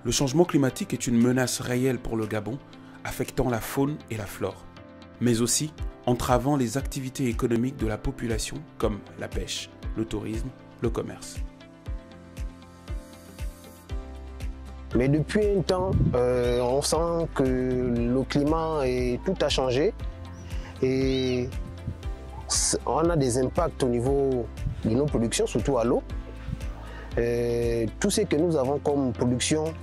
Le changement climatique est une menace réelle pour le Gabon, affectant la faune et la flore, mais aussi entravant les activités économiques de la population comme la pêche, le tourisme, le commerce. Mais depuis un temps, on sent que le climat et tout a changé et on a des impacts au niveau de nos productions, surtout à l'eau. Tout ce que nous avons comme production,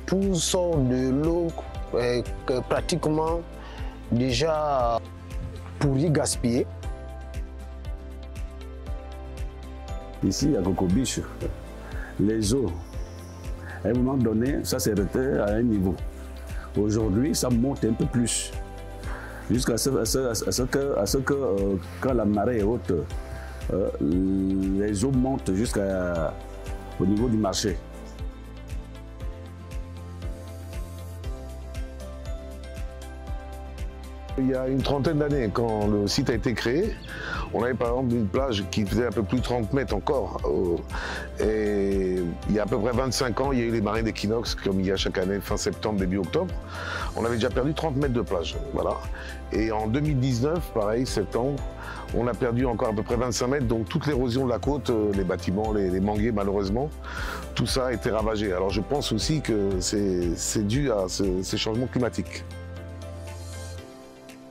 tout sort de l'eau pratiquement déjà pourri, gaspillé. Ici à Cocobiche, les eaux, à un moment donné, ça s'arrêtait à un niveau. Aujourd'hui, ça monte un peu plus, jusqu'à ce que quand la marée est haute, les eaux montent jusqu'au niveau du marché. Il y a une trentaine d'années, quand le site a été créé, on avait par exemple une plage qui faisait un peu plus de 30 mètres encore. Et il y a à peu près 25 ans, il y a eu les marées d'équinoxe, comme il y a chaque année, fin septembre, début octobre. On avait déjà perdu 30 mètres de plage. Voilà. Et en 2019, pareil, septembre, on a perdu encore à peu près 25 mètres. Donc toute l'érosion de la côte, les bâtiments, les manguiers, malheureusement, tout ça a été ravagé. Alors je pense aussi que c'est dû à ces changements climatiques.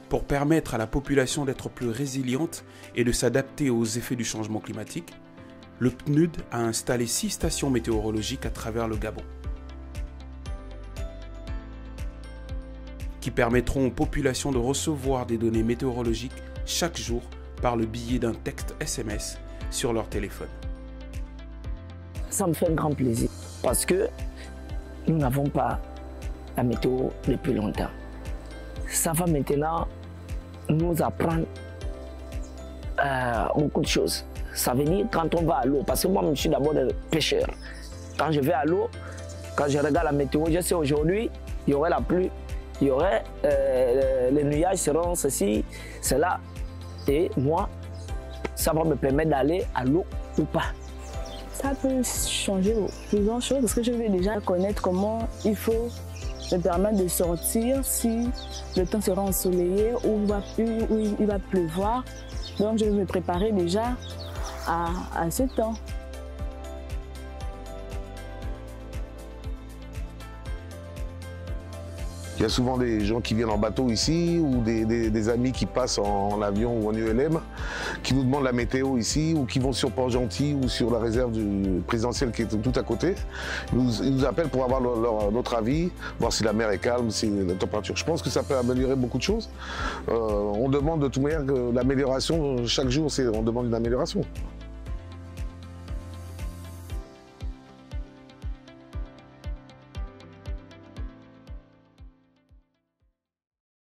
Pour permettre à la population d'être plus résiliente et de s'adapter aux effets du changement climatique, le PNUD a installé 6 stations météorologiques à travers le Gabon, qui permettront aux populations de recevoir des données météorologiques chaque jour par le biais d'un texte SMS sur leur téléphone. Ça me fait un grand plaisir parce que nous n'avons pas la météo depuis longtemps. Ça va maintenant nous apprendre beaucoup de choses. Ça veut dire quand on va à l'eau, parce que moi je suis d'abord pêcheur. Quand je vais à l'eau, quand je regarde la météo, je sais aujourd'hui, il y aurait la pluie, il y aurait les nuages seront ceci, cela. Et moi, ça va me permettre d'aller à l'eau ou pas. Ça peut changer plusieurs choses parce que je vais déjà connaître comment il faut me permettre de sortir si le temps sera ensoleillé ou il va pleuvoir. Donc je vais me préparer déjà à ce temps. Il y a souvent des gens qui viennent en bateau ici ou des amis qui passent en avion ou en ULM qui nous demandent la météo ici ou qui vont sur Port-Gentil ou sur la réserve présidentielle qui est tout à côté. Ils nous appellent pour avoir notre avis, voir si la mer est calme, si la température. Je pense que ça peut améliorer beaucoup de choses. On demande de toute manière l'amélioration, chaque jour on demande une amélioration.